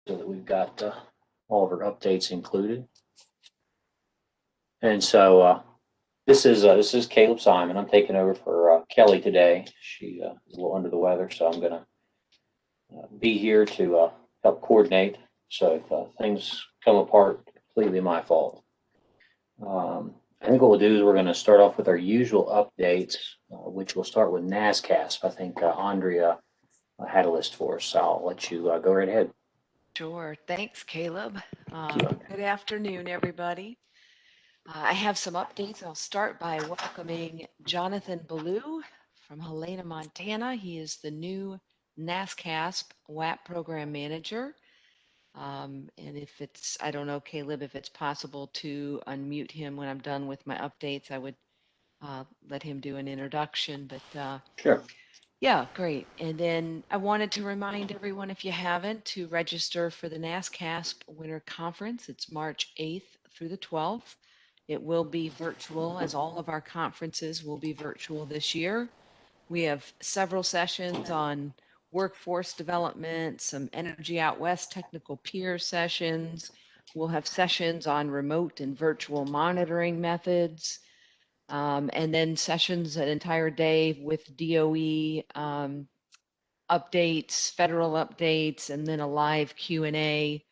so that we've got all of our updates included. And so this is Caleb Simon. I'm taking over for Kelly today. She is a little under the weather, so I'm going to be here to help coordinate. So if things come apart, completely my fault. I think what we'll do is we're going to start off with our usual updates, which will start with NASCASP. I think Andrea had a list for us, so I'll let you go right ahead. Sure. Thanks, Caleb. Thank you. Good afternoon, everybody. I have some updates. I'll start by welcoming Jonathan Ballou from Helena, Montana. He is the new NASCASP WAP program manager. And if it's, I don't know, Caleb, if it's possible to unmute him when I'm done with my updates, I would let him do an introduction. But Sure. yeah, great. And then I wanted to remind everyone, if you haven't, to register for the NASCASP Winter Conference. It's March 8th through the 12th. It will be virtual, as all of our conferences will be virtual this year. We have several sessions on workforce development, some Energy Out West technical peer sessions. We'll have sessions on remote and virtual monitoring methods. And then sessions an entire day with DOE updates, federal updates, and then a live Q&A.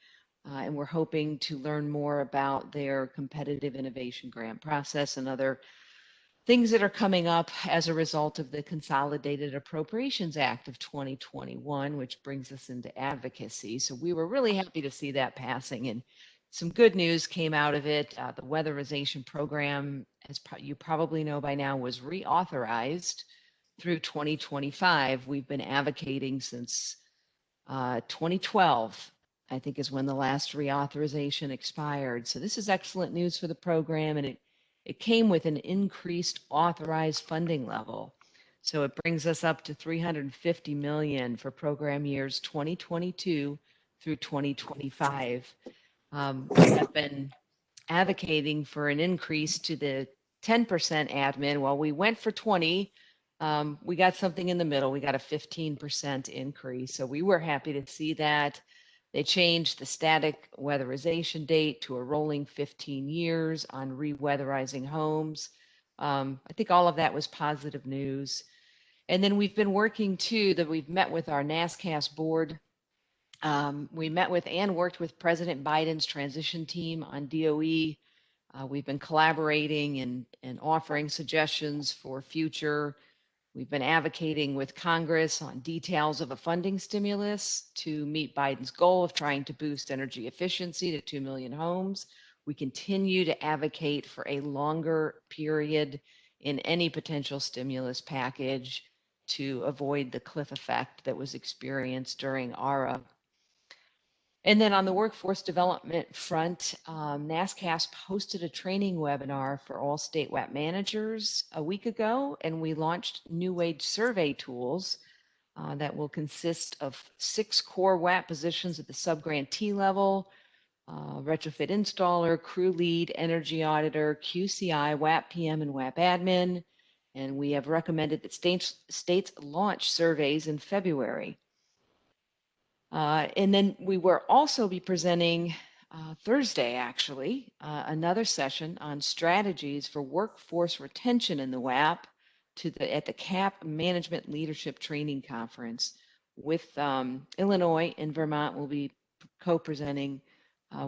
And we're hoping to learn more about their competitive innovation grant process and other things that are coming up as a result of the Consolidated Appropriations Act of 2021, which brings us into advocacy. So we were really happy to see that passing, and some good news came out of it. The weatherization program, as you probably know by now, was reauthorized through 2025. We've been advocating since 2012, I think, is when the last reauthorization expired. So this is excellent news for the program, and it came with an increased authorized funding level. So it brings us up to $350 million for program years 2022 through 2025. We have been advocating for an increase to the 10% admin. Well, we went for 20. We got something in the middle. We got a 15% increase. So we were happy to see that. They changed the static weatherization date to a rolling 15 years on re-weatherizing homes. I think all of that was positive news. And then we've been working too, that we've met with our NASCAS board. We met with and worked with President Biden's transition team on DOE. We've been collaborating and offering suggestions for future. We've been advocating with Congress on details of a funding stimulus to meet Biden's goal of trying to boost energy efficiency to 2 million homes. We continue to advocate for a longer period in any potential stimulus package to avoid the cliff effect that was experienced during ARA. And then on the workforce development front, NASCASP hosted a training webinar for all state WAP managers a week ago, and we launched new wage survey tools that will consist of 6 core WAP positions at the sub-grantee level: retrofit installer, crew lead, energy auditor, QCI, WAP PM, and WAP admin. And we have recommended that states launch surveys in February. And then we will also be presenting Thursday, actually, another session on strategies for workforce retention in the WAP at the CAP Management Leadership Training Conference with Illinois and Vermont will be co-presenting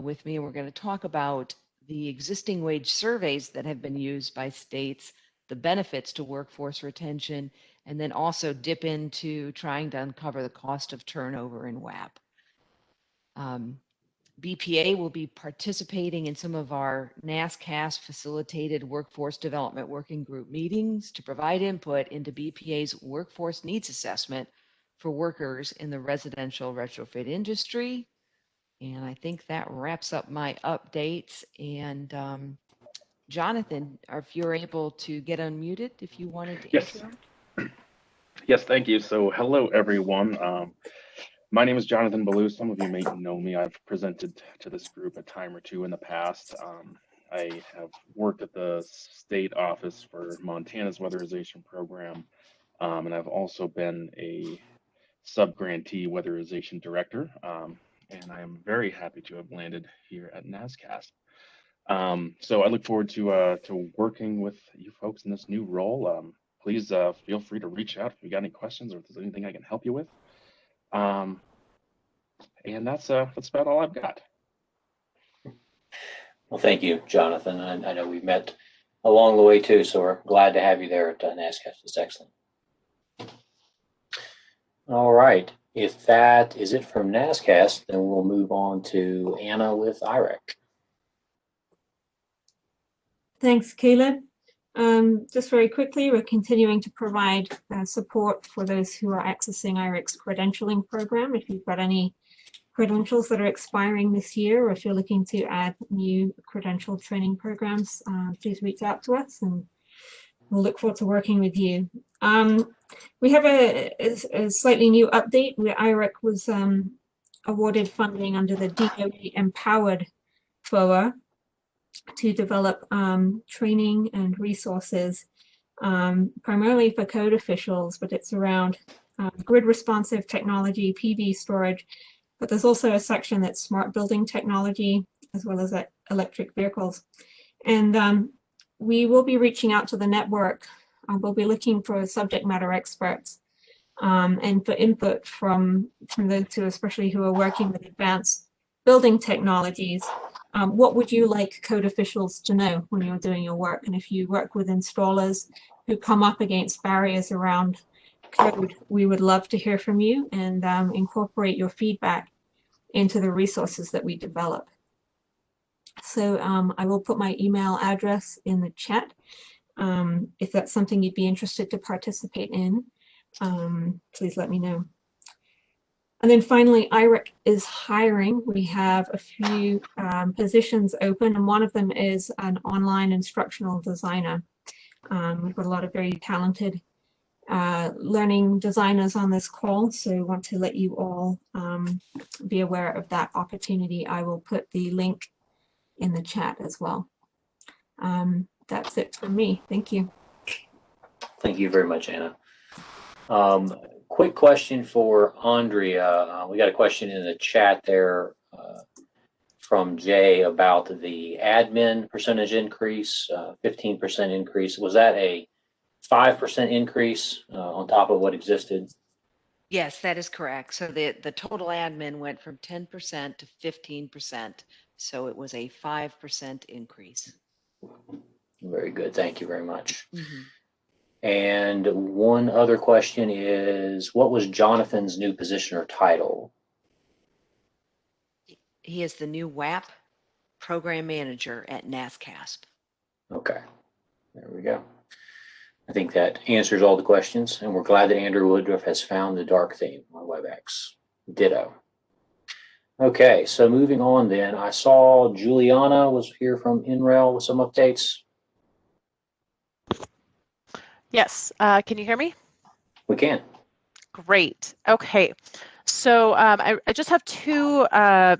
with me. We're going to talk about the existing wage surveys that have been used by states, the benefits to workforce retention, and then also dip into trying to uncover the cost of turnover in WAP. BPA will be participating in some of our NASCAS facilitated workforce development working group meetings to provide input into BPA's workforce needs assessment for workers in the residential retrofit industry. And I think that wraps up my updates. And Jonathan, if you're able to get unmuted, if you wanted to Yes. intro. Yes, thank you. So hello, everyone. My name is Jonathan Ballou. Some of you may know me. I've presented to this group a time or two in the past. I have worked at the state office for Montana's weatherization program, and I've also been a sub-grantee weatherization director. and I am very happy to have landed here at NASCAST. So I look forward to working with you folks in this new role. Please feel free to reach out if you got any questions or if there's anything I can help you with. And that's about all I've got. Well, thank you, Jonathan. I know we've met along the way too, so we're glad to have you there at NASCAST. It's excellent. All right. If that is it from NASCAST, then we'll move on to Anna with IREC. Thanks, Caleb. Just very quickly, we're continuing to provide support for those who are accessing IREC's credentialing program. If you've got any credentials that are expiring this year, or if you're looking to add new credential training programs, please reach out to us and we'll look forward to working with you. We have a slightly new update where IREC was awarded funding under the DOE Empowered FOA to develop training and resources primarily for code officials, but it's around grid responsive technology, PV storage, but there's also a section that's smart building technology as well as electric vehicles. And we will be reaching out to the network. We'll be looking for subject matter experts and for input from those two, especially who are working with advanced building technologies. What would you like code officials to know when you're doing your work? And if you work with installers who come up against barriers around code, we would love to hear from you and incorporate your feedback into the resources that we develop. So I will put my email address in the chat. If that's something you'd be interested to participate in, please let me know. And then finally, IREC is hiring. We have a few positions open, and one of them is an online instructional designer. We've got a lot of very talented learning designers on this call, so I want to let you all be aware of that opportunity. I will put the link in the chat as well. That's it from me. Thank you. Thank you very much, Anna. Quick question for Andrea. We got a question in the chat there from Jay about the admin percentage increase, 15% increase. Was that a 5% increase on top of what existed? Yes, that is correct. So the total admin went from 10% to 15%. So it was a 5% increase. Very good. Thank you very much. Mm-hmm. And one other question is, what was Jonathan's new position or title? He is the new WAP program manager at NASCAST. Okay, there we go. I think that answers all the questions, and we're glad that Andrew Woodruff has found the dark theme on WebEx. Ditto. Okay, so moving on then, I saw Juliana was here from NREL with some updates. Yes, can you hear me? We can. Great. Okay, so I just have two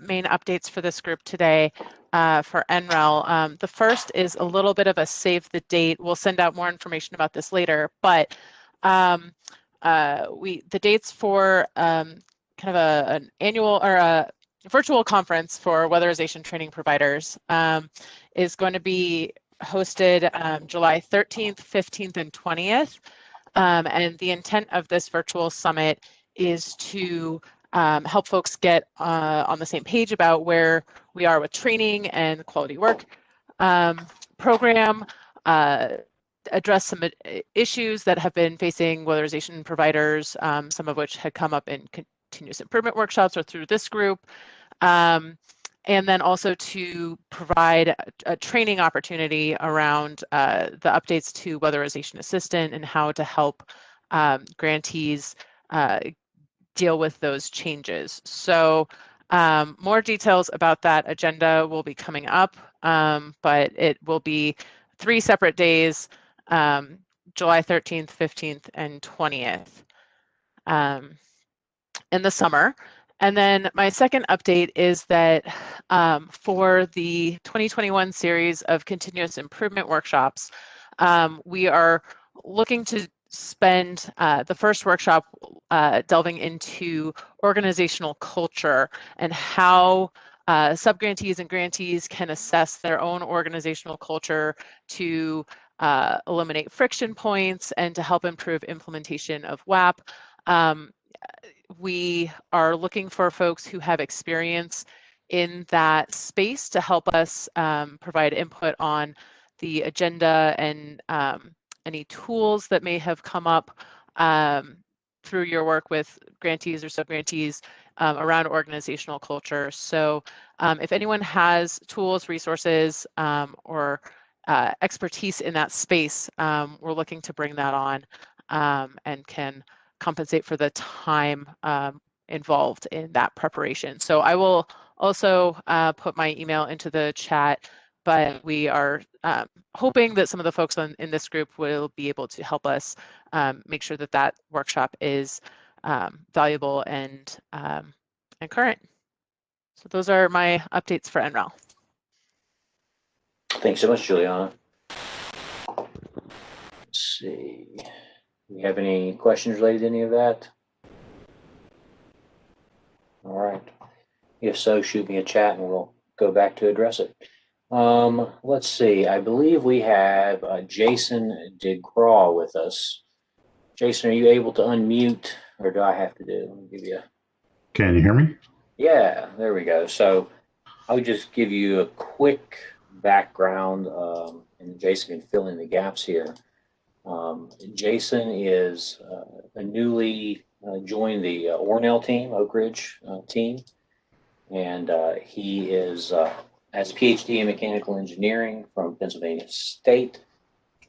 main updates for this group today for NREL. The first is a little bit of a save the date. We'll send out more information about this later, but the dates for kind of an annual or a virtual conference for weatherization training providers is going to be hosted July 13th, 15th, and 20th. And the intent of this virtual summit is to help folks get on the same page about where we are with training and quality work program, address some issues that have been facing weatherization providers, some of which had come up in continuous improvement workshops or through this group. And then also to provide a training opportunity around the updates to Weatherization Assistant and how to help grantees deal with those changes. So more details about that agenda will be coming up, but it will be 3 separate days, July 13th, 15th, and 20th in the summer. And then my second update is that for the 2021 series of continuous improvement workshops, we are looking to spend the first workshop delving into organizational culture and how subgrantees and grantees can assess their own organizational culture to eliminate friction points and to help improve implementation of WAP. We are looking for folks who have experience in that space to help us provide input on the agenda and any tools that may have come up through your work with grantees or subgrantees around organizational culture. So if anyone has tools, resources, or expertise in that space, we're looking to bring that on and can compensate for the time involved in that preparation. So I will also put my email into the chat, but we are hoping that some of the folks in this group will be able to help us make sure that that workshop is valuable and current. So those are my updates for NREL. Thanks so much, Juliana. Let's see. Do you have any questions related to any of that? All right. If so, shoot me a chat and we'll go back to address it. Let's see. I believe we have Jason DeGraw with us. Jason, are you able to unmute, or do I have to do? Let me give you. Can you hear me? Yeah, there we go. So I would just give you a quick background, and Jason can fill in the gaps here. Jason is a newly joined the Ornell team, Oak Ridge team, and he is has a PhD in mechanical engineering from Pennsylvania State,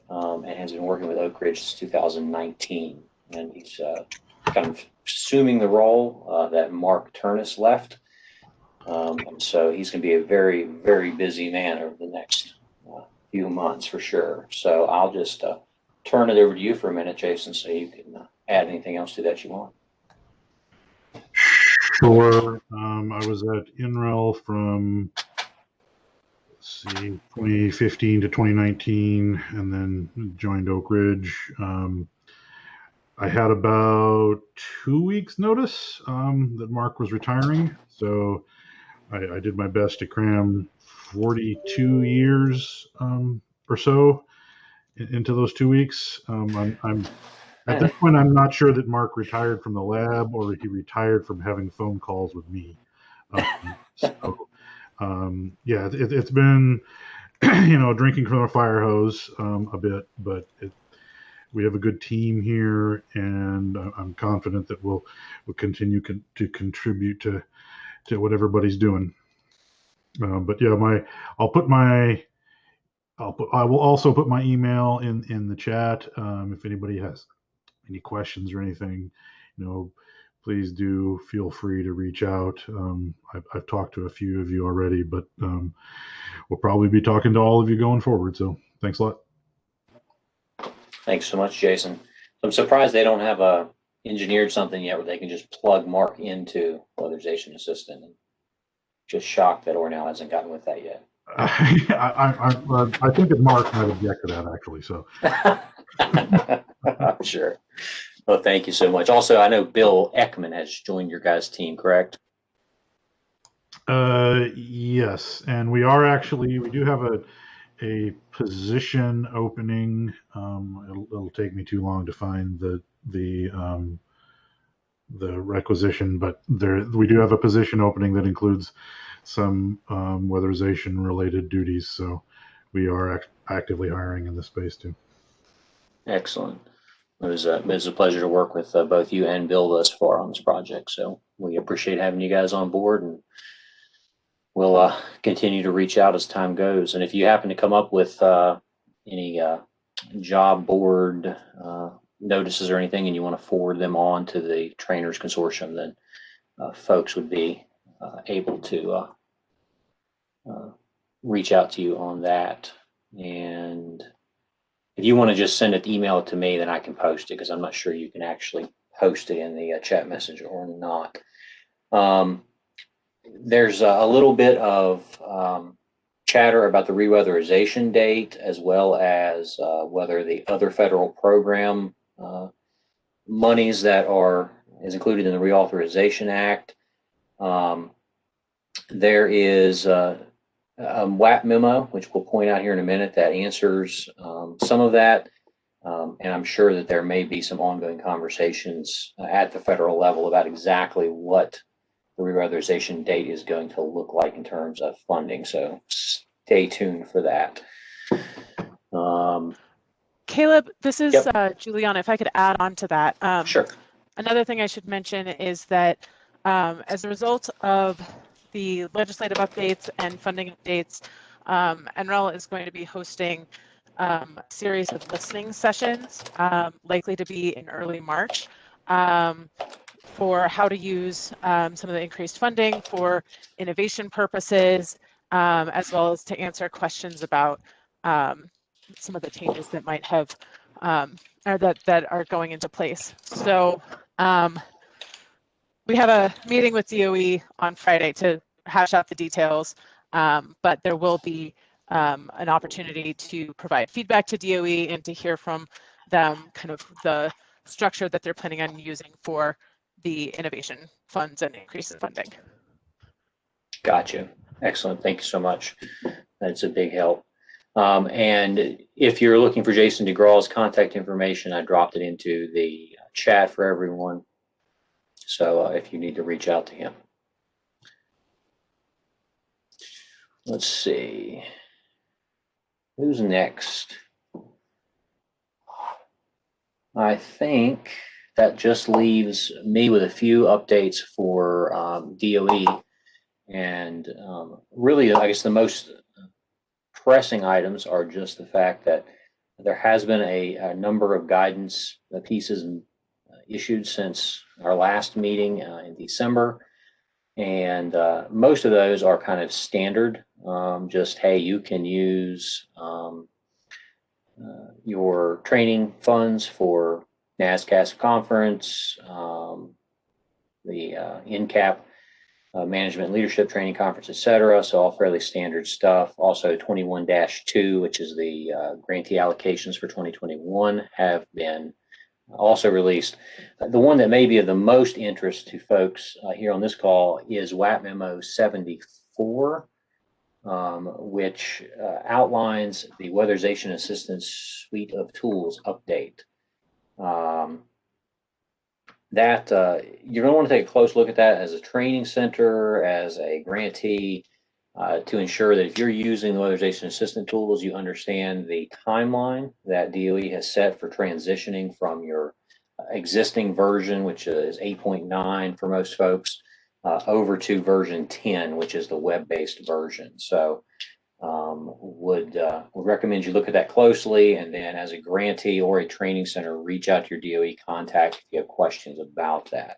and has been working with Oak Ridge since 2019. And he's kind of assuming the role that Mark Turnus left. And so he's going to be a very, very busy man over the next few months for sure. So I'll just turn it over to you for a minute, Jason, so you can add anything else to that you want. Sure. I was at NREL from, let's see, 2015 to 2019, and then joined Oak Ridge. I had about 2 weeks notice that Mark was retiring. So I did my best to cram 42 years or so into those 2 weeks. I'm at this point, I'm not sure that Mark retired from the lab or he retired from having phone calls with me. Yeah, it's been, drinking from a fire hose a bit, but we have a good team here, and I'm confident that we'll continue to contribute to what everybody's doing. But yeah, I will also put my email in the chat. If anybody has any questions or anything, please do feel free to reach out. I've talked to a few of you already, but we'll probably be talking to all of you going forward. So thanks a lot. Thanks so much, Jason. I'm surprised they don't have engineered something yet where they can just plug Mark into weatherization assistant. And just shocked that Ornell hasn't gotten with that yet. I think that Mark might object to that, actually. So I'm sure. Well, thank you so much. Also, I know Bill Ekman has joined your guys' team, correct? Yes, and we do have a position opening. It'll take me too long to find the requisition, but we do have a position opening that includes some weatherization related duties. So we are actively hiring in this space too. Excellent. It was a pleasure to work with both you and Bill thus far on this project. So we appreciate having you guys on board, and we'll continue to reach out as time goes. And if you happen to come up with any job board notices or anything, and you want to forward them on to the Trainers Consortium, then folks would be able to reach out to you on that. And if you want to just send it, email it to me, then I can post it, because I'm not sure you can actually post it in the chat message or not. There's a little bit of chatter about the reweatherization date, as well as whether the other federal program monies that is included in the Reauthorization Act. There is a WAP memo, which we'll point out here in a minute, that answers some of that. And I'm sure that there may be some ongoing conversations at the federal level about exactly what the reauthorization date is going to look like in terms of funding. So stay tuned for that. Caleb, this is Yep. Juliana. If I could add on to that. Sure. Another thing I should mention is that as a result of the legislative updates and funding updates, NREL is going to be hosting a series of listening sessions, likely to be in early March, for how to use some of the increased funding for innovation purposes, as well as to answer questions about some of the changes that might have or that are going into place. So we have a meeting with DOE on Friday to hash out the details, but there will be an opportunity to provide feedback to DOE and to hear from them kind of the structure that they're planning on using for the innovation funds and increase in funding. Gotcha. Excellent. Thank you so much. That's a big help. And if you're looking for Jason DeGraw's contact information, I dropped it into the chat for everyone. So if you need to reach out to him. Let's see. Who's next? I think that just leaves me with a few updates for DOE. And really, I guess the most pressing items are just the fact that there has been a number of guidance pieces issued since our last meeting in December. And most of those are kind of standard, just, hey, you can use your training funds for NASCAS conference, the NCAP management leadership training conference, et cetera. So all fairly standard stuff. Also 21-2, which is the grantee allocations for 2021, have been also released. The one that may be of the most interest to folks here on this call is WAP Memo 74, which outlines the Weatherization Assistance Suite of Tools update. You're going to want to take a close look at that as a training center, as a grantee, to ensure that if you're using the Weatherization Assistant tools, you understand the timeline that DOE has set for transitioning from your existing version, which is 8.9 for most folks, over to version 10, which is the web-based version. So would recommend you look at that closely, and then as a grantee or a training center, reach out to your DOE contact if you have questions about that.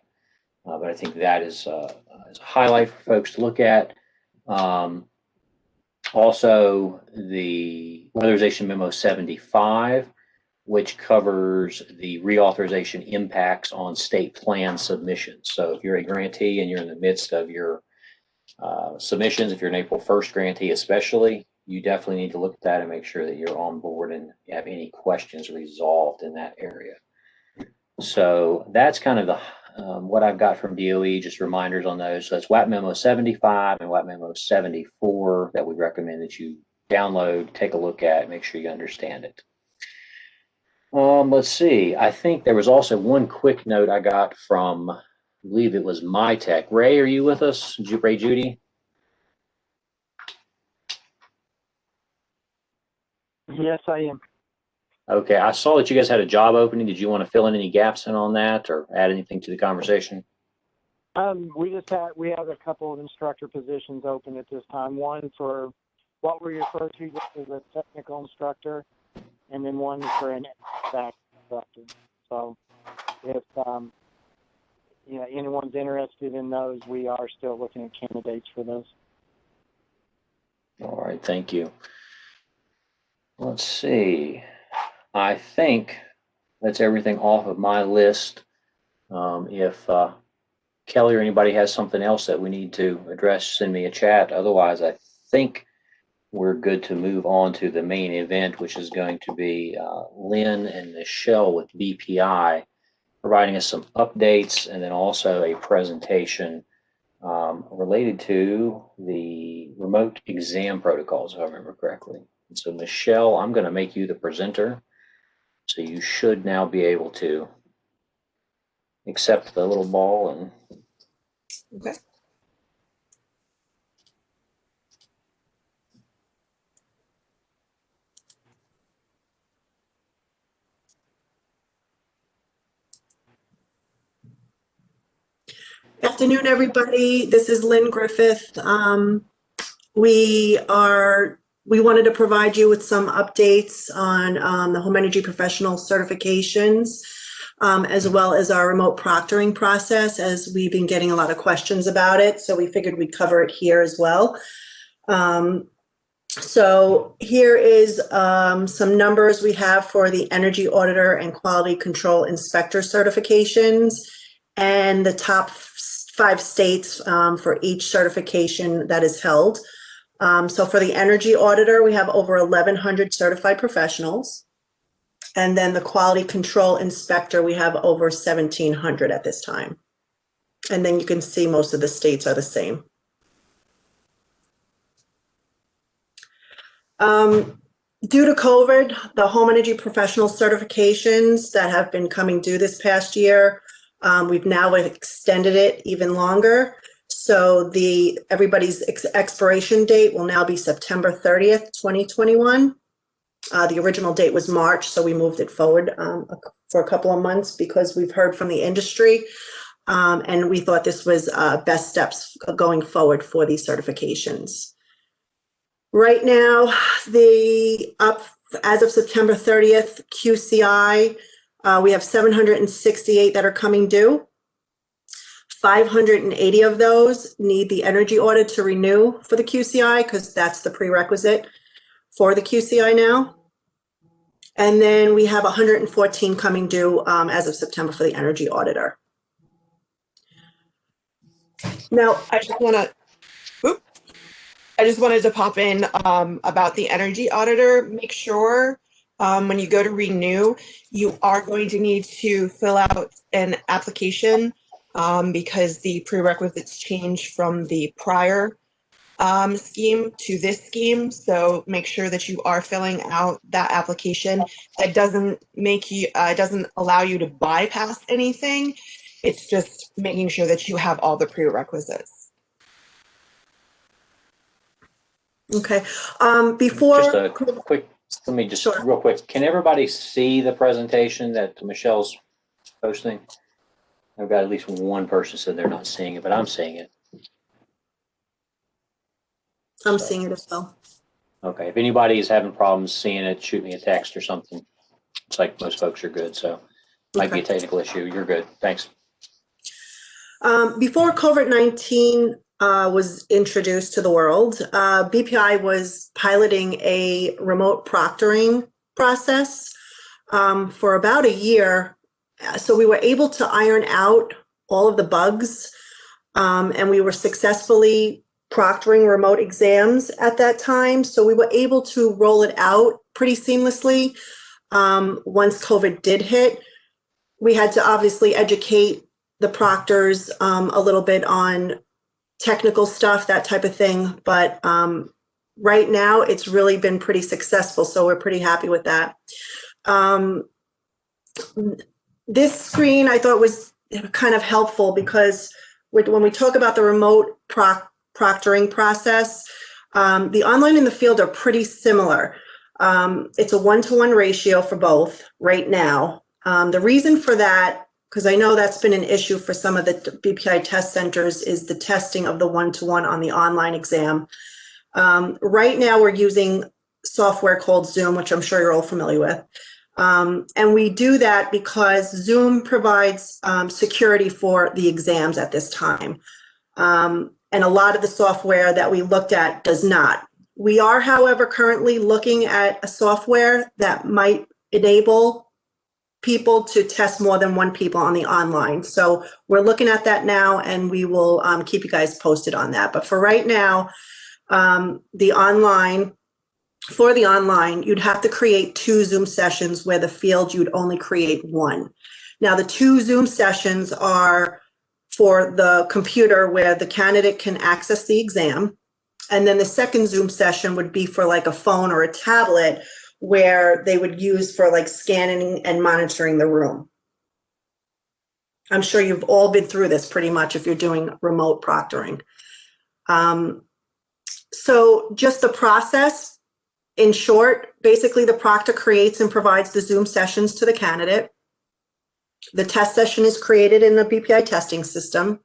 But I think that is a highlight for folks to look at. Also, the Weatherization Memo 75, which covers the reauthorization impacts on state plan submissions. So if you're a grantee and you're in the midst of your submissions, if you're an April 1st grantee especially, you definitely need to look at that and make sure that you're on board and have any questions resolved in that area. So that's kind of the what I've got from DOE, just reminders on those. So that's WAP Memo 75 and WAP Memo 74 that we recommend that you download, take a look at, make sure you understand it. Let's see. I think there was also one quick note I got from, I believe it was MyTech. Ray, are you with us? Ray Judy? Yes, I am. Okay, I saw that you guys had a job opening. Did you want to fill in any gaps on that or add anything to the conversation? We have a couple of instructor positions open at this time. One for what we refer to as a technical instructor, and then one for an HVAC instructor. So, if anyone's interested in those, we are still looking at candidates for those. All right, thank you. Let's see. I think that's everything off of my list. If Kelly or anybody has something else that we need to address, send me a chat. Otherwise, I think we're good to move on to the main event, which is going to be Lynn and Michelle with BPI providing us some updates and then also a presentation related to the remote exam protocols, if I remember correctly. And so, Michelle, I'm going to make you the presenter. So you should now be able to accept the little ball and. Okay. Afternoon, everybody. This is Lynn Griffith. We wanted to provide you with some updates on the home energy professional certifications, as well as our remote proctoring process, as we've been getting a lot of questions about it. So we figured we'd cover it here as well. So here is some numbers we have for the energy auditor and quality control inspector certifications and the top 5 states for each certification that is held. So for the energy auditor, we have over 1,100 certified professionals. And then the quality control inspector, we have over 1,700 at this time. And then you can see most of the states are the same. Due to COVID, the home energy professional certifications that have been coming due this past year, we've now extended it even longer. So everybody's expiration date will now be September 30th, 2021. The original date was March, so we moved it forward for a couple of months because we've heard from the industry, and we thought this was best steps going forward for these certifications. Right now, as of September 30th, QCI, we have 768 that are coming due. 580 of those need the energy audit to renew for the QCI because that's the prerequisite for the QCI now. And then we have 114 coming due as of September for the energy auditor. Now, I just wanted to pop in about the energy auditor. Make sure when you go to renew, you are going to need to fill out an application because the prerequisites change from the prior scheme to this scheme. So make sure that you are filling out that application. That doesn't allow you to bypass anything. It's just making sure that you have all the prerequisites. Okay. Before Just a quick, let me just Sure. real quick. Can everybody see the presentation that Michelle's posting? I've got at least one person said they're not seeing it, but I'm seeing it. I'm seeing it as well. Okay. If anybody is having problems seeing it, shoot me a text or something. It's like most folks are good, so might be a technical issue. You're good. Thanks. Before COVID-19 was introduced to the world, BPI was piloting a remote proctoring process for about a year. So we were able to iron out all of the bugs, and we were successfully proctoring remote exams at that time. So we were able to roll it out pretty seamlessly once COVID did hit. We had to obviously educate the proctors a little bit on technical stuff, that type of thing. But right now it's really been pretty successful. So we're pretty happy with that. This screen I thought was kind of helpful because when we talk about the remote proctoring process, the online and the field are pretty similar. It's a 1-to-1 ratio for both right now. The reason for that, because I know that's been an issue for some of the BPI test centers, is the testing of the 1-to-1 on the online exam. Right now we're using software called Zoom, which I'm sure you're all familiar with. And we do that because Zoom provides security for the exams at this time. And a lot of the software that we looked at does not. We are, however, currently looking at a software that might enable people to test more than one people on the online. So we're looking at that now, and we will keep you guys posted on that. But for right now, the online for the online, you'd have to create 2 Zoom sessions where the field you'd only create 1. Now, the 2 Zoom sessions are for the computer where the candidate can access the exam. And then the second Zoom session would be for like a phone or a tablet where they would use for like scanning and monitoring the room. I'm sure you've all been through this pretty much if you're doing remote proctoring. So just the process, in short, basically the proctor creates and provides the Zoom sessions to the candidate. The test session is created in the BPI testing system.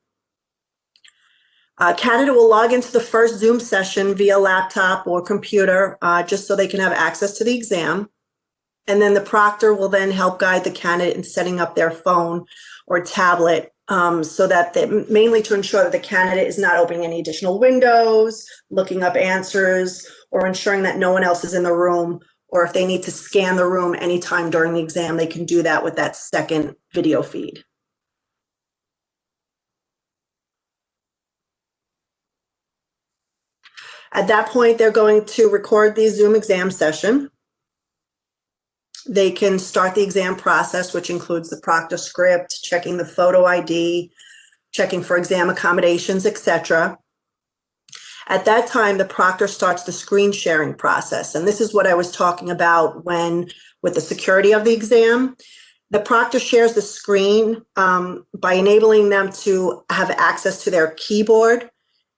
Candidate will log into the first Zoom session via laptop or computer just so they can have access to the exam. And then the proctor will then help guide the candidate in setting up their phone or tablet so that mainly to ensure that the candidate is not opening any additional windows, looking up answers, or ensuring that no one else is in the room, or if they need to scan the room anytime during the exam, they can do that with that second video feed. At that point, they're going to record the Zoom exam session. They can start the exam process, which includes the proctor script, checking the photo ID, checking for exam accommodations, etc. At that time, the proctor starts the screen sharing process. And this is what I was talking about with the security of the exam. The proctor shares the screen by enabling them to have access to their keyboard,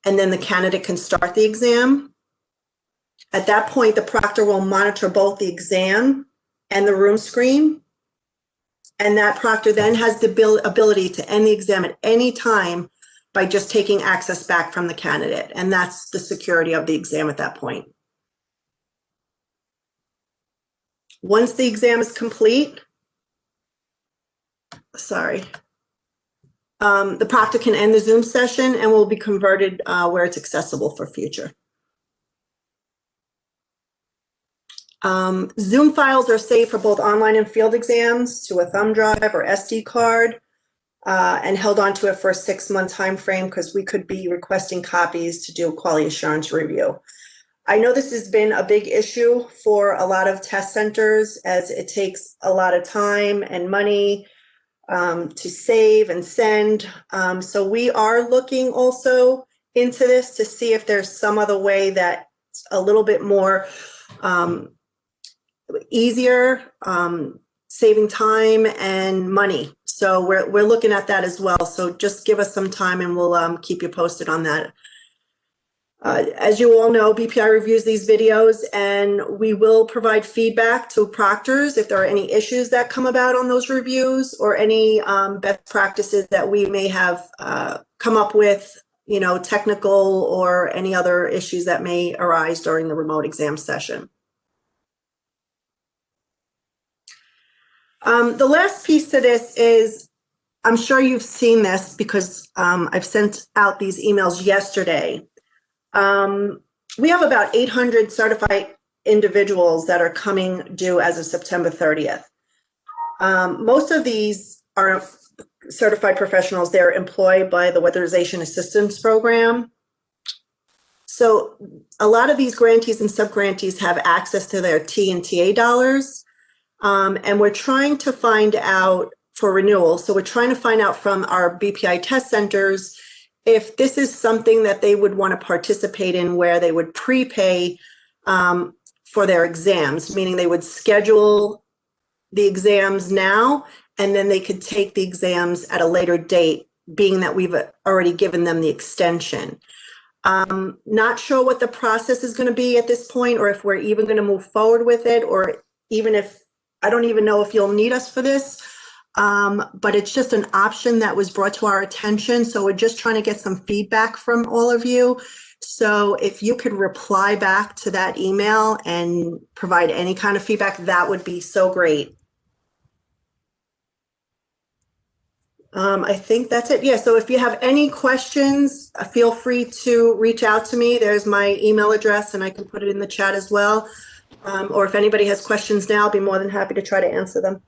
and then the candidate can start the exam. At that point, the proctor will monitor both the exam and the room screen. And that proctor then has the ability to end the exam at any time by just taking access back from the candidate. And that's the security of the exam at that point. Once the exam is complete, the proctor can end the Zoom session and will be converted where it's accessible for future. Zoom files are saved for both online and field exams to a thumb drive or SD card and held onto it for a 6-month time frame because we could be requesting copies to do a quality assurance review. I know this has been a big issue for a lot of test centers as it takes a lot of time and money to save and send. So we are looking also into this to see if there's some other way that's a little bit more easier, saving time and money. So we're looking at that as well. So just give us some time and we'll keep you posted on that. As you all know, BPI reviews these videos and we will provide feedback to proctors if there are any issues that come about on those reviews or any best practices that we may have come up with, technical or any other issues that may arise during the remote exam session. The last piece to this is, I'm sure you've seen this because I've sent out these emails yesterday. We have about 800 certified individuals that are coming due as of September 30th. Most of these are certified professionals. They're employed by the Weatherization Assistance Program. So a lot of these grantees and subgrantees have access to their T and TA dollars. And we're trying to find out for renewal. So we're trying to find out from our BPI test centers if this is something that they would want to participate in where they would prepay for their exams, meaning they would schedule the exams now and then they could take the exams at a later date, being that we've already given them the extension. Not sure what the process is going to be at this point, or if we're even going to move forward with it, or even if, I don't even know if you'll need us for this, but it's just an option that was brought to our attention. So we're just trying to get some feedback from all of you. So if you could reply back to that email and provide any kind of feedback, that would be so great. I think that's it. Yeah, so if you have any questions, feel free to reach out to me. There's my email address and I can put it in the chat as well. Or if anybody has questions now, I'll be more than happy to try to answer them.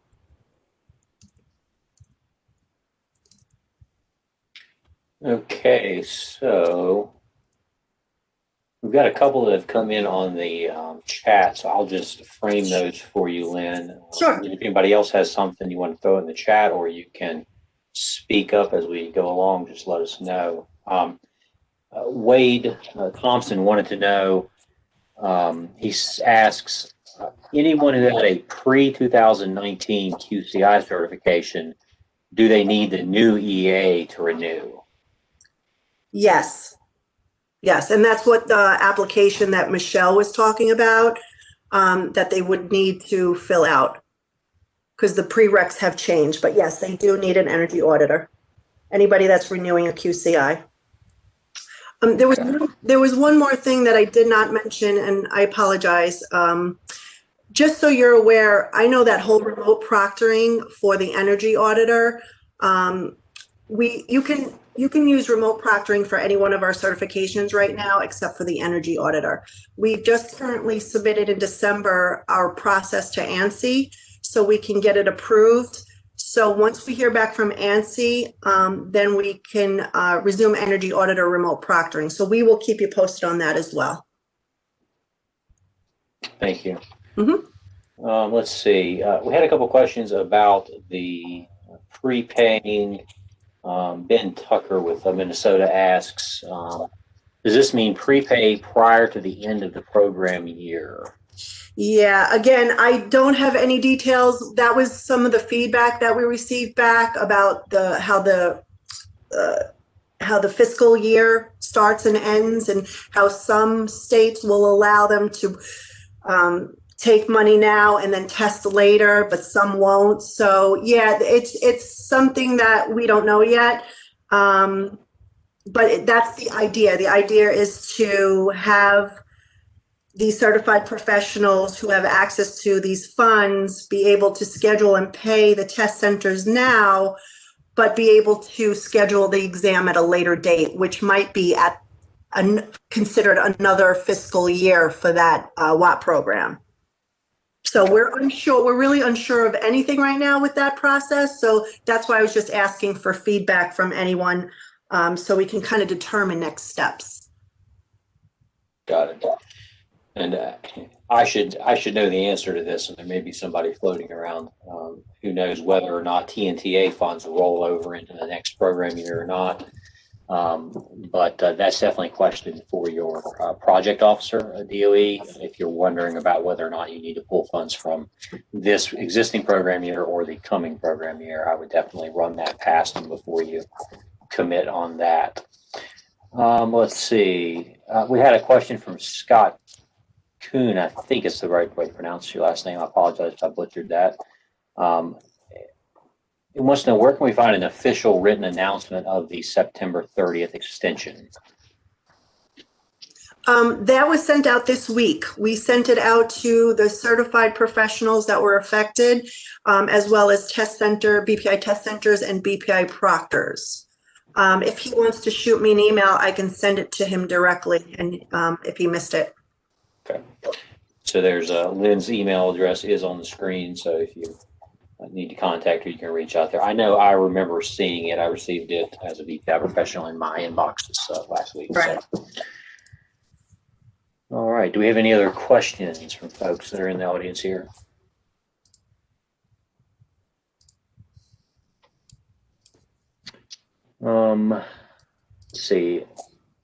Okay, so We've got a couple that have come in on the chat, so I'll just frame those for you, Lynn. Sure. If anybody else has something you want to throw in the chat, or you can speak up as we go along, just let us know. Wade Thompson wanted to know, he asks, anyone who had a pre-2019 QCI certification, do they need the new EA to renew? Yes. Yes, and that's what the application that Michelle was talking about, that they would need to fill out, because the prereqs have changed. But yes, they do need an energy auditor. Anybody that's renewing a QCI. There was one more thing that I did not mention, and I apologize. Just so you're aware, I know that whole remote proctoring for the energy auditor. You can use remote proctoring for any one of our certifications right now, except for the energy auditor. We just currently submitted in December our process to ANSI, so we can get it approved. So once we hear back from ANSI, then we can resume energy auditor remote proctoring. So we will keep you posted on that as well. Thank you. Mm-hmm. Let's see. We had a couple questions about the prepaying. Ben Tucker with Minnesota asks, does this mean prepay prior to the end of the program year? Yeah, again, I don't have any details. That was some of the feedback that we received back about how the fiscal year starts and ends, and how some states will allow them to take money now and then test later, but some won't. So yeah, it's something that we don't know yet. But that's the idea. The idea is to have these certified professionals who have access to these funds be able to schedule and pay the test centers now, but be able to schedule the exam at a later date, which might be considered another fiscal year for that WAT program. So we're unsure. We're really unsure of anything right now with that process. So that's why I was just asking for feedback from anyone, so we can kind of determine next steps. Got it. And I should know the answer to this, and there may be somebody floating around who knows whether or not TNTA funds will roll over into the next program year or not. But that's definitely a question for your project officer, DOE, if you're wondering about whether or not you need to pull funds from this existing program year or the coming program year. I would definitely run that past them before you commit on that. Let's see. We had a question from Scott Kuhn. I think it's the right way to pronounce your last name. I apologize if I butchered that. It wants to know, where can we find an official written announcement of the September 30th extension? That was sent out this week. We sent it out to the certified professionals that were affected, as well as test center, BPI test centers, and BPI proctors. If he wants to shoot me an email, I can send it to him directly, and if he missed it. Okay. So there's Lynn's email address is on the screen. So if you need to contact her, you can reach out there. I know I remember seeing it. I received it as a BPI professional in my inbox this last week. Right. So. All right. Do we have any other questions from folks that are in the audience here? Let's see.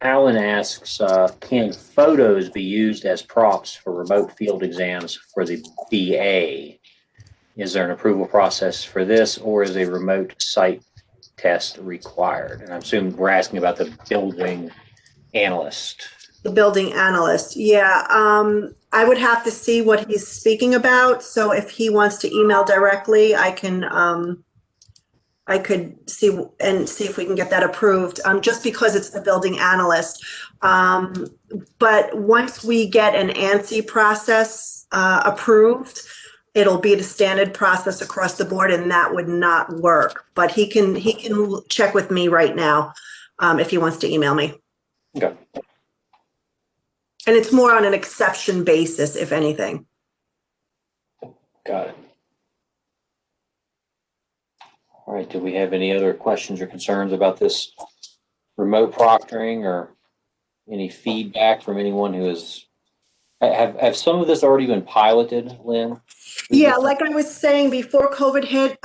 Alan asks, can photos be used as props for remote field exams for the BA? Is there an approval process for this, or is a remote site test required? And I'm assuming we're asking about the building analyst. The building analyst, yeah. I would have to see what he's speaking about. So if he wants to email directly, I could see if we can get that approved, just because it's the building analyst. But once we get an ANSI process approved, it'll be the standard process across the board, and that would not work. But he can check with me right now if he wants to email me. Okay. And it's more on an exception basis, if anything. Got it. All right. Do we have any other questions or concerns about this remote proctoring or any feedback from anyone who has, have some of this already been piloted, Lynn? Yeah, like I was saying before COVID hit,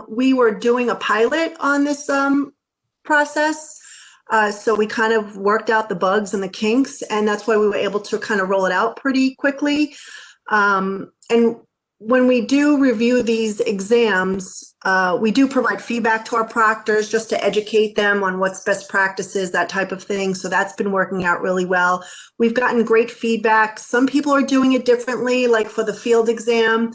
we were doing a pilot on this process. So we kind of worked out the bugs and the kinks, and that's why we were able to kind of roll it out pretty quickly. And when we do review these exams, we do provide feedback to our proctors just to educate them on what's best practices, that type of thing. So that's been working out really well. We've gotten great feedback. Some people are doing it differently, like for the field exam.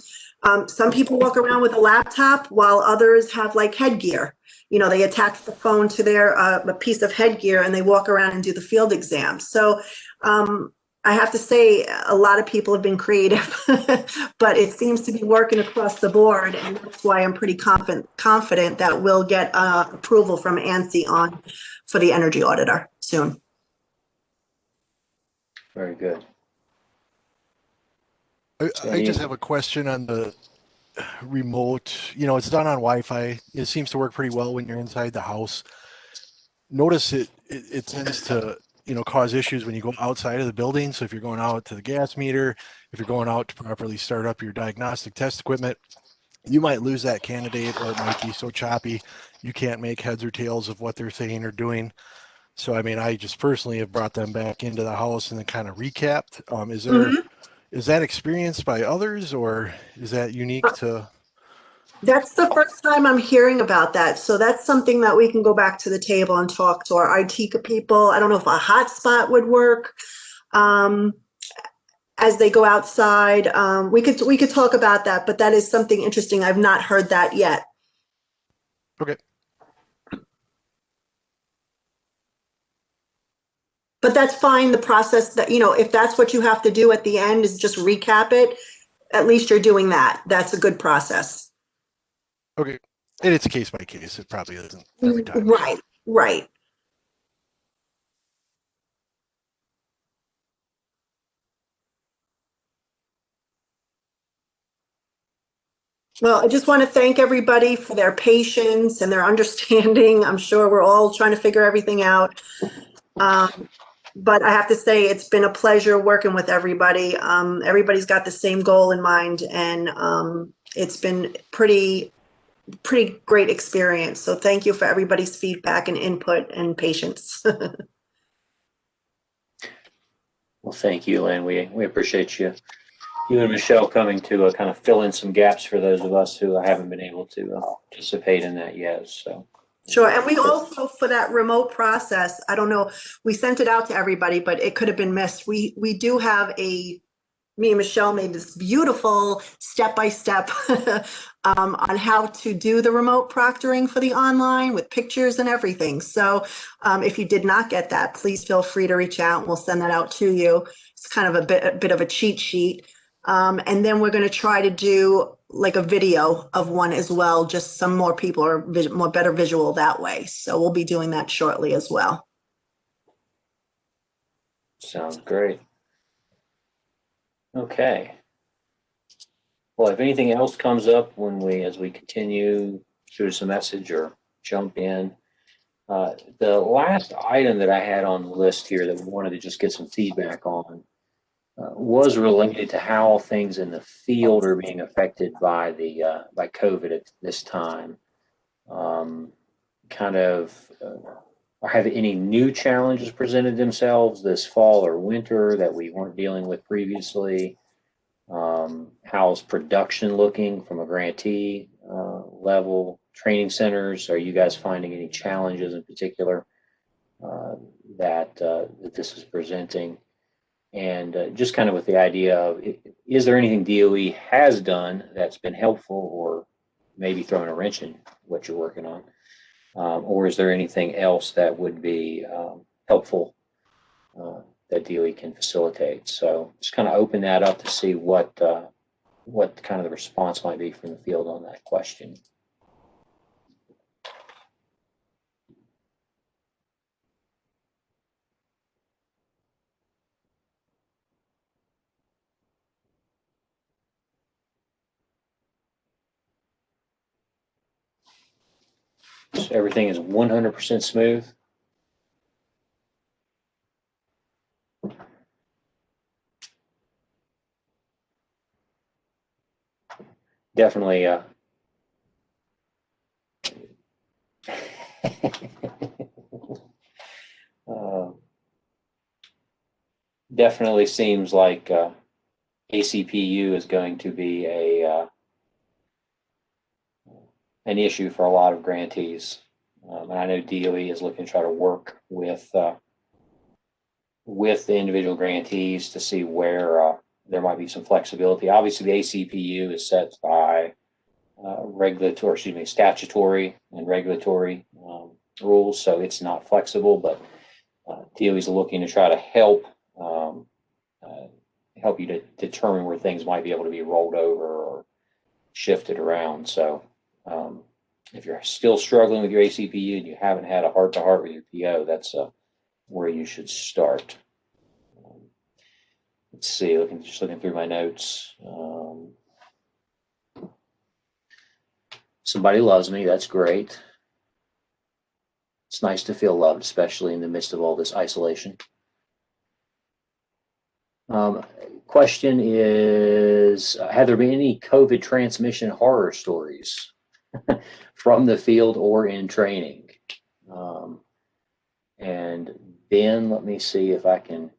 Some people walk around with a laptop while others have like headgear. You know, they attach the phone to their a piece of headgear and they walk around and do the field exam. So I have to say a lot of people have been creative, but it seems to be working across the board. And that's why I'm pretty confident that we'll get approval from ANSI on for the energy auditor soon. Very good. I just have a question on the remote. You know, it's done on Wi-Fi. It seems to work pretty well when you're inside the house. Notice it tends to, you know, cause issues when you go outside of the building. So if you're going out to the gas meter, if you're going out to properly start up your diagnostic test equipment, you might lose that candidate, or it might be so choppy you can't make heads or tails of what they're saying or doing. So I mean, I just personally have brought them back into the house and then kind of recapped. Is that experienced by others, or is that unique to? That's the first time I'm hearing about that. So that's something that we can go back to the table and talk to our IT people. I don't know if a hotspot would work as they go outside. We could talk about that, but that is something interesting. I've not heard that yet. Okay. But that's fine. The process that, you know, if that's what you have to do at the end is just recap it, at least you're doing that. That's a good process. Okay. And it's case by case. It probably isn't every time. Right, right. Well, I just want to thank everybody for their patience and their understanding. I'm sure we're all trying to figure everything out. But I have to say, it's been a pleasure working with everybody. Everybody's got the same goal in mind, and it's been pretty great experience. So thank you for everybody's feedback and input and patience. Well, thank you, Lynn. We appreciate you and Michelle coming to kind of fill in some gaps for those of us who haven't been able to participate in that yet. So Sure. And we also, for that remote process, I don't know, we sent it out to everybody, but it could have been missed. We do have me and Michelle made this beautiful step-by-step on how to do the remote proctoring for the online with pictures and everything. So if you did not get that, please feel free to reach out and we'll send that out to you. It's kind of a bit of a cheat sheet. And then we're going to try to do like a video of one as well. Just some more people are more better visual that way. So we'll be doing that shortly as well. sounds great. Okay. Well, if anything else comes up as we continue, shoot us a message or jump in. The last item that I had on the list here that we wanted to just get some feedback on was related to how things in the field are being affected by by COVID at this time. Have any new challenges presented themselves this fall or winter that we weren't dealing with previously? How's production looking from a grantee level? Training centers, are you guys finding any challenges in particular that this is presenting? And just kind of with the idea of, is there anything DOE has done that's been helpful or maybe throwing a wrench in what you're working on? Or is there anything else that would be helpful that DOE can facilitate? So just kind of open that up to see what kind of the response might be from the field on that question. So everything is 100% smooth? definitely uh, definitely seems like ACPU is going to be an issue for a lot of grantees. And I know DOE is looking to try to work with the individual grantees to see where there might be some flexibility. Obviously, the ACPU is set by statutory and regulatory rules, so it's not flexible. But DOE is looking to try to help you to determine where things might be able to be rolled over or shifted around. So if you're still struggling with your ACPU and you haven't had a heart-to-heart with your PO, that's where you should start. Let's see, just looking through my notes. Somebody loves me, that's great. It's nice to feel loved, especially in the midst of all this isolation. Question is, have there been any COVID transmission horror stories from the field or in training? And Ben, let me see if I can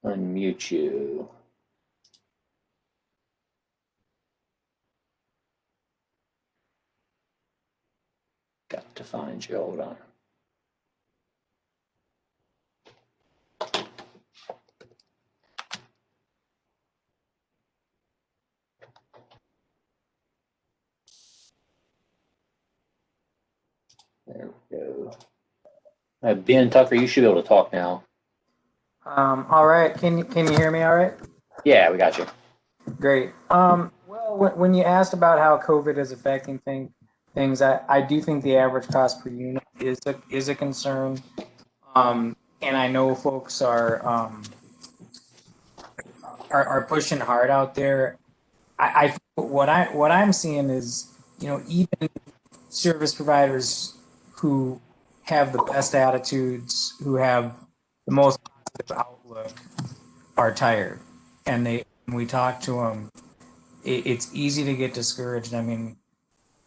unmute you. Got to find you, hold on. There we go. Ben Tucker, you should be able to talk now. All right. Can you hear me all right? Yeah, we got you. Great. Well, when you asked about how COVID is affecting things, I do think the average cost per unit is a concern. And I know folks are pushing hard out there. What I'm seeing is, even service providers who have the best attitudes, who have the most positive outlook, are tired. And when we talk to them, it's easy to get discouraged. I mean,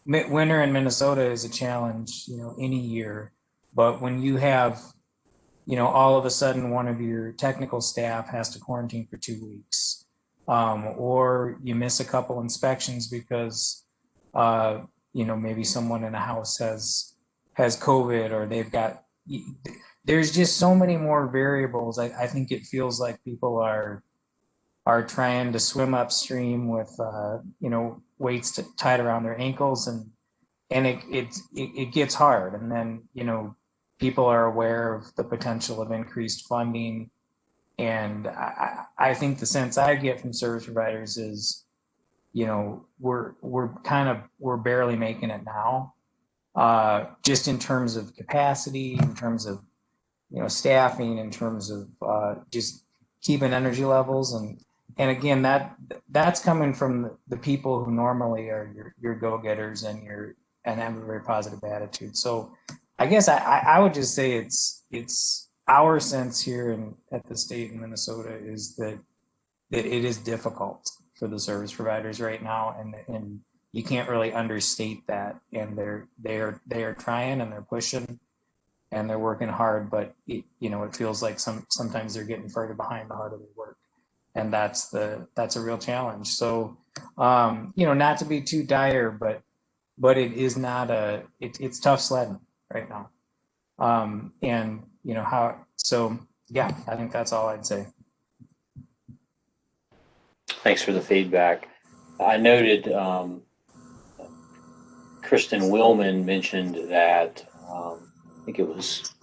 winter in Minnesota is a challenge, any year. But when you have, all of a sudden one of your technical staff has to quarantine for 2 weeks, or you miss a couple inspections because, maybe someone in a house has COVID, or there's just so many more variables. I think it feels like people are trying to swim upstream with weights tied around their ankles, and it gets hard. And then people are aware of the potential of increased funding, and I think the sense I get from service providers is we're barely making it now, just in terms of capacity, in terms of staffing, in terms of just keeping energy levels. And again, that's coming from the people who normally are your go-getters and have a very positive attitude. So I guess I would just say it's our sense here at the state in Minnesota is that it is difficult for the service providers right now, and you can't really understate that. And they are trying, and they're pushing, and they're working hard, but it feels like sometimes they're getting further behind the harder they work. And that's a real challenge. So, not to be too dire, but it is not it's tough sledding right now. Yeah, I think that's all I'd say. Thanks for the feedback. I noted Kristen Willman mentioned that I think it was,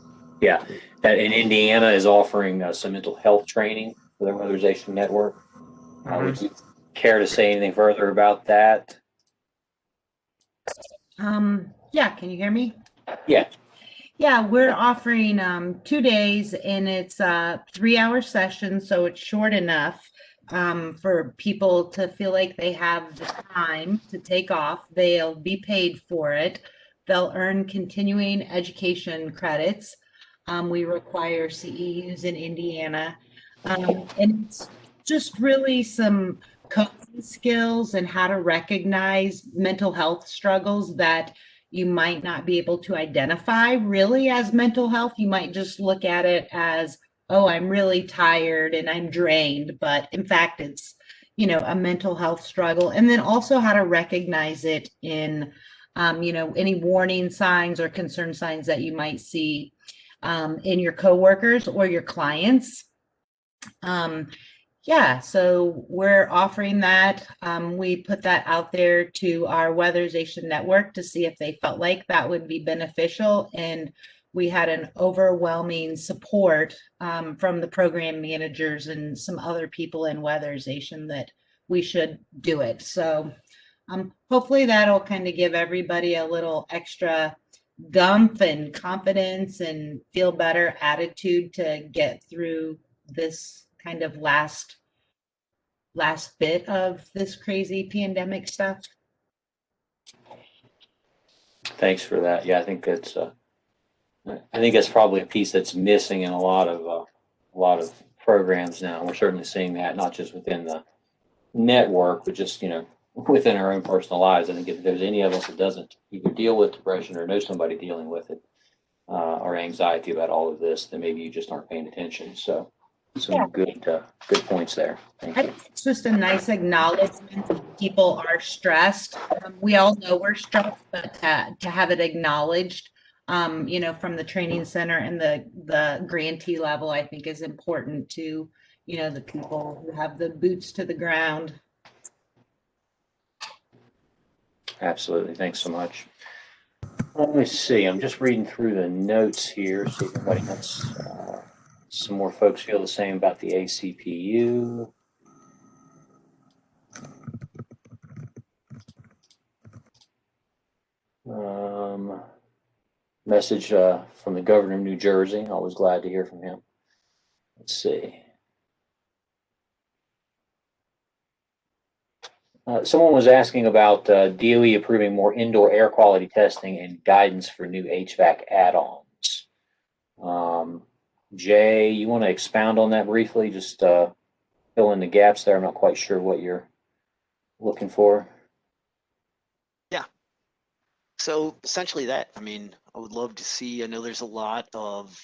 that in Indiana is offering some mental health training for their weatherization network. Would you care to say anything further about that? Yeah, can you hear me? Yeah. Yeah, we're offering 2 days, and it's a 3-hour session, so it's short enough for people to feel like they have the time to take off. They'll be paid for it. They'll earn continuing education credits. We require CEUs in Indiana. And it's just really some coping skills and how to recognize mental health struggles that you might not be able to identify really as mental health. You might just look at it as, oh, I'm really tired and I'm drained, but in fact, it's, a mental health struggle. And then also how to recognize it in, any warning signs or concern signs that you might see in your coworkers or your clients. Yeah, so we're offering that. We put that out there to our weatherization network to see if they felt like that would be beneficial. And we had an overwhelming support from the program managers and some other people in weatherization that we should do it. So hopefully that'll kind of give everybody a little extra gumph and confidence and feel better attitude to get through this kind of last bit of this crazy pandemic stuff. Thanks for that. Yeah, I think that's probably a piece that's missing in a lot of programs now. We're certainly seeing that not just within the network, but just within our own personal lives. I think if there's any of us that doesn't either deal with depression or know somebody dealing with it, or anxiety about all of this, then maybe you just aren't paying attention. So some good points there. Thank you. It's just a nice acknowledgement that people are stressed. We all know we're stressed, but to have it acknowledged, from the training center and the grantee level, I think is important to, the people who have the boots to the ground. Absolutely. Thanks so much. Let me see. I'm just reading through the notes here. See if anybody has some more folks feel the same about the ACPU. Message from the governor of New Jersey. Always glad to hear from him. Let's see. Someone was asking about DOE approving more indoor air quality testing and guidance for new HVAC add-ons. Jay, you want to expound on that briefly? Just fill in the gaps there. I'm not quite sure what you're looking for. Yeah. So essentially that, I would love to see, I know there's a lot of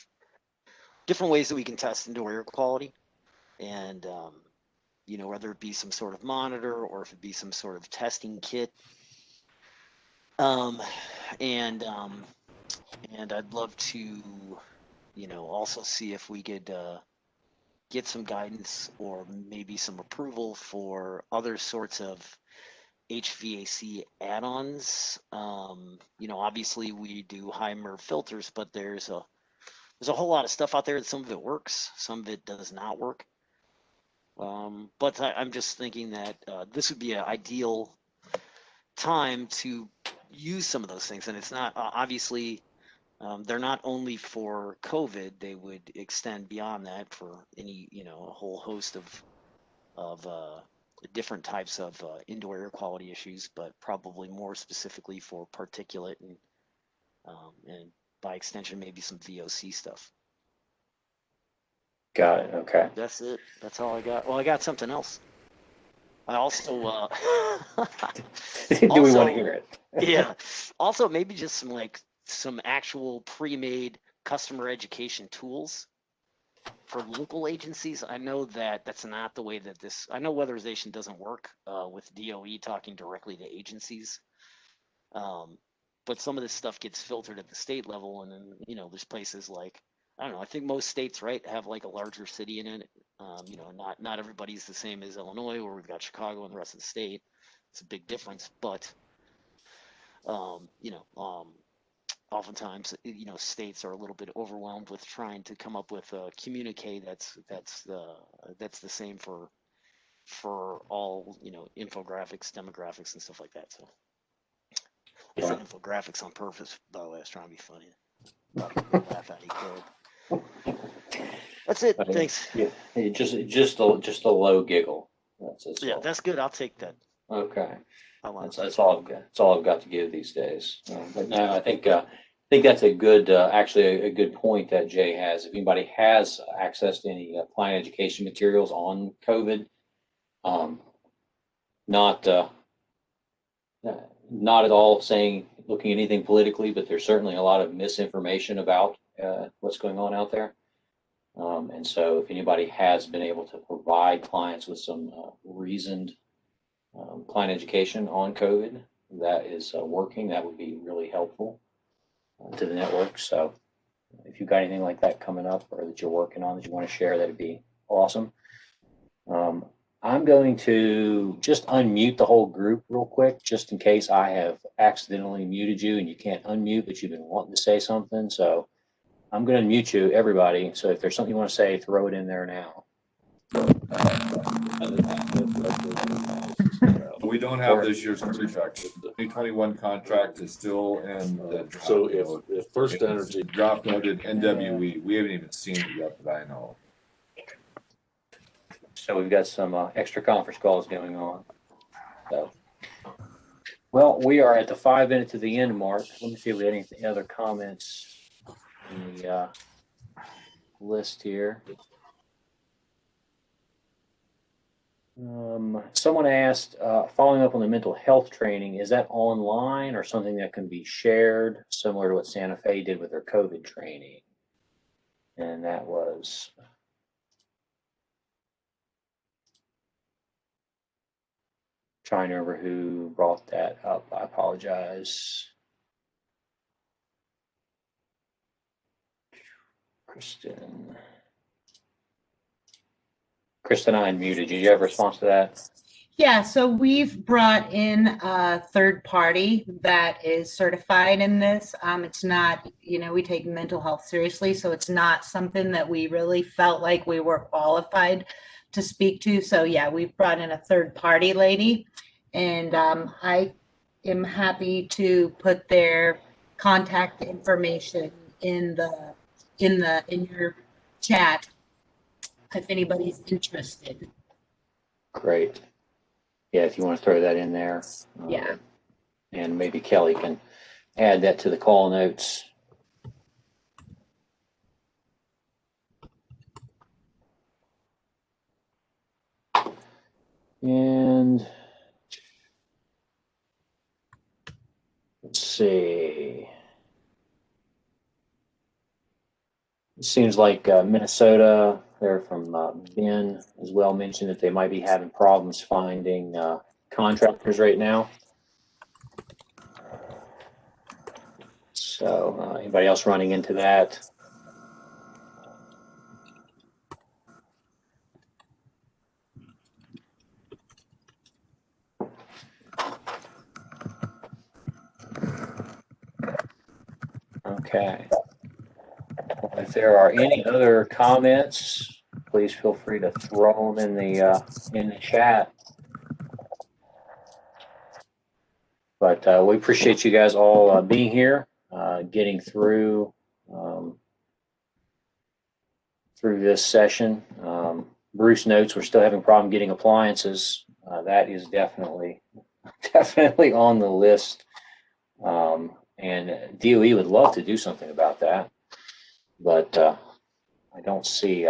different ways that we can test indoor air quality, and whether it be some sort of monitor or if it be some sort of testing kit. And I'd love to, also see if we could get some guidance or maybe some approval for other sorts of HVAC add-ons. Obviously we do high MERV filters, but there's a whole lot of stuff out there that some of it works, some of it does not work. But I'm just thinking that this would be an ideal time to use some of those things. And it's not, obviously, they're not only for COVID, they would extend beyond that for any, a whole host of different types of indoor air quality issues, but probably more specifically for particulate and by extension, maybe some VOC stuff. Got it. Okay. That's it. That's all I got. Well, I got something else. I also do we want to hear it? Yeah. Also, maybe just some actual pre-made customer education tools for local agencies. I know that that's not the way that I know weatherization doesn't work with DOE talking directly to agencies. But some of this stuff gets filtered at the state level, and then there's places like, I don't know, I think most states, right, have like a larger city in it. Not everybody's the same as Illinois, where we've got Chicago and the rest of the state. It's a big difference, but oftentimes, states are a little bit overwhelmed with trying to come up with a communique that's the same for all, infographics, demographics, and stuff like that. So I said infographics on purpose, by the way. I was trying to be funny. Laugh at you, kid. That's it. Thanks. Yeah, just a low giggle. That's good. I'll take that. Okay. That's all I've got. That's all I've got to give these days. But no, I think that's a good, actually a good point that Jay has. If anybody has access to any client education materials on COVID, Not not at all saying looking at anything politically, but there's certainly a lot of misinformation about what's going on out there. And so if anybody has been able to provide clients with some reasoned client education on COVID that is working, that would be really helpful to the network. So if you've got anything like that coming up or that you're working on that you want to share, that'd be awesome. I'm going to just unmute the whole group real quick, just in case I have accidentally muted you and you can't unmute, but you've been wanting to say something. So I'm going to unmute you, everybody. So if there's something you want to say, throw it in there now. We don't have this year's contract. The 2021 contract is still in the draft. So if First Energy draft noted NWE, we haven't even seen it yet that I know. So we've got some extra conference calls going on. So, well, we are at the 5 minutes to the end mark. Let me see if we have any other comments in the list here. Someone asked, following up on the mental health training, is that online or something that can be shared, similar to what Santa Fe did with their COVID training? And that was trying to remember who brought that up. I apologize. Kristen, I unmuted you. Did you have a response to that? Yeah, so we've brought in a third party that is certified in this. It's not, we take mental health seriously, so it's not something that we really felt like we were qualified to speak to. So yeah, we've brought in a third party lady, and I am happy to put their contact information in your chat if anybody's interested. Great. Yeah, if you want to throw that in there. Yeah. And maybe Kelly can add that to the call notes. And let's see. It seems like Minnesota, they're from Ben as well, mentioned that they might be having problems finding contractors right now. So anybody else running into that? Okay. If there are any other comments, please feel free to throw them in the chat. But we appreciate you guys all being here, getting through this session. Bruce notes we're still having a problem getting appliances. That is definitely on the list. And DOE would love to do something about that, but I don't see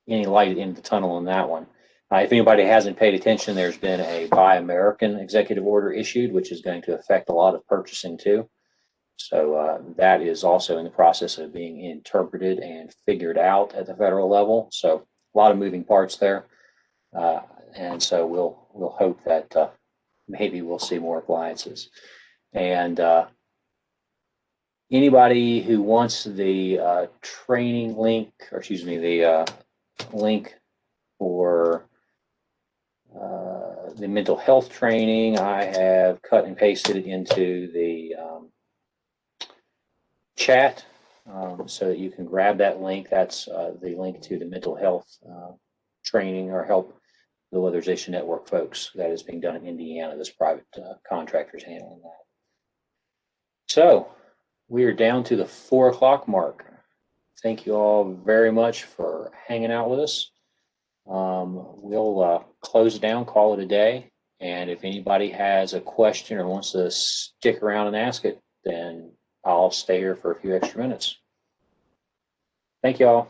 any light in the tunnel on that one. If anybody hasn't paid attention, there's been a Buy American executive order issued, which is going to affect a lot of purchasing too. So that is also in the process of being interpreted and figured out at the federal level. So a lot of moving parts there. And so we'll hope that maybe we'll see more appliances. And anybody who wants the training link, or excuse me, the link for the mental health training, I have cut and pasted it into the chat so that you can grab that link. That's the link to the mental health training or help the Weatherization Network folks that is being done in Indiana. This private contractors handling that. So we are down to the 4 o'clock mark. Thank you all very much for hanging out with us. We'll close it down, call it a day. And if anybody has a question or wants to stick around and ask it, then I'll stay here for a few extra minutes. Thank you all.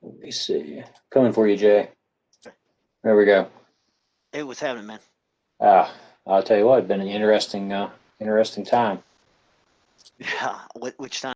Let me see. Coming for you, Jay. There we go. Hey, what's happening, man? I'll tell you what, it's been an interesting time. Yeah. Which time?